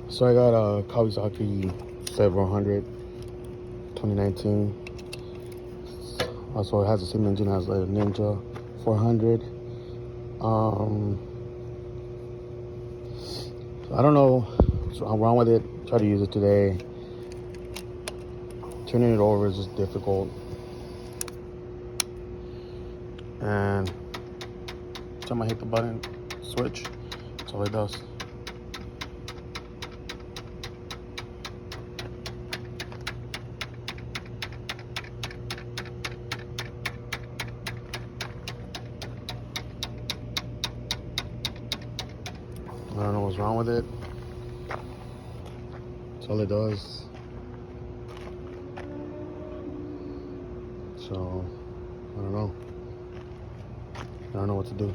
So I got a Kawasaki Z400 2019. Also, it has the same engine as the Ninja 400. I don't know what's wrong with it. Try to use it today. Turning it over is just difficult. And every time I hit the button, switch, that's all it does. I don't know what's wrong with it. That's all it does. So, I don't know. I don't know what to do.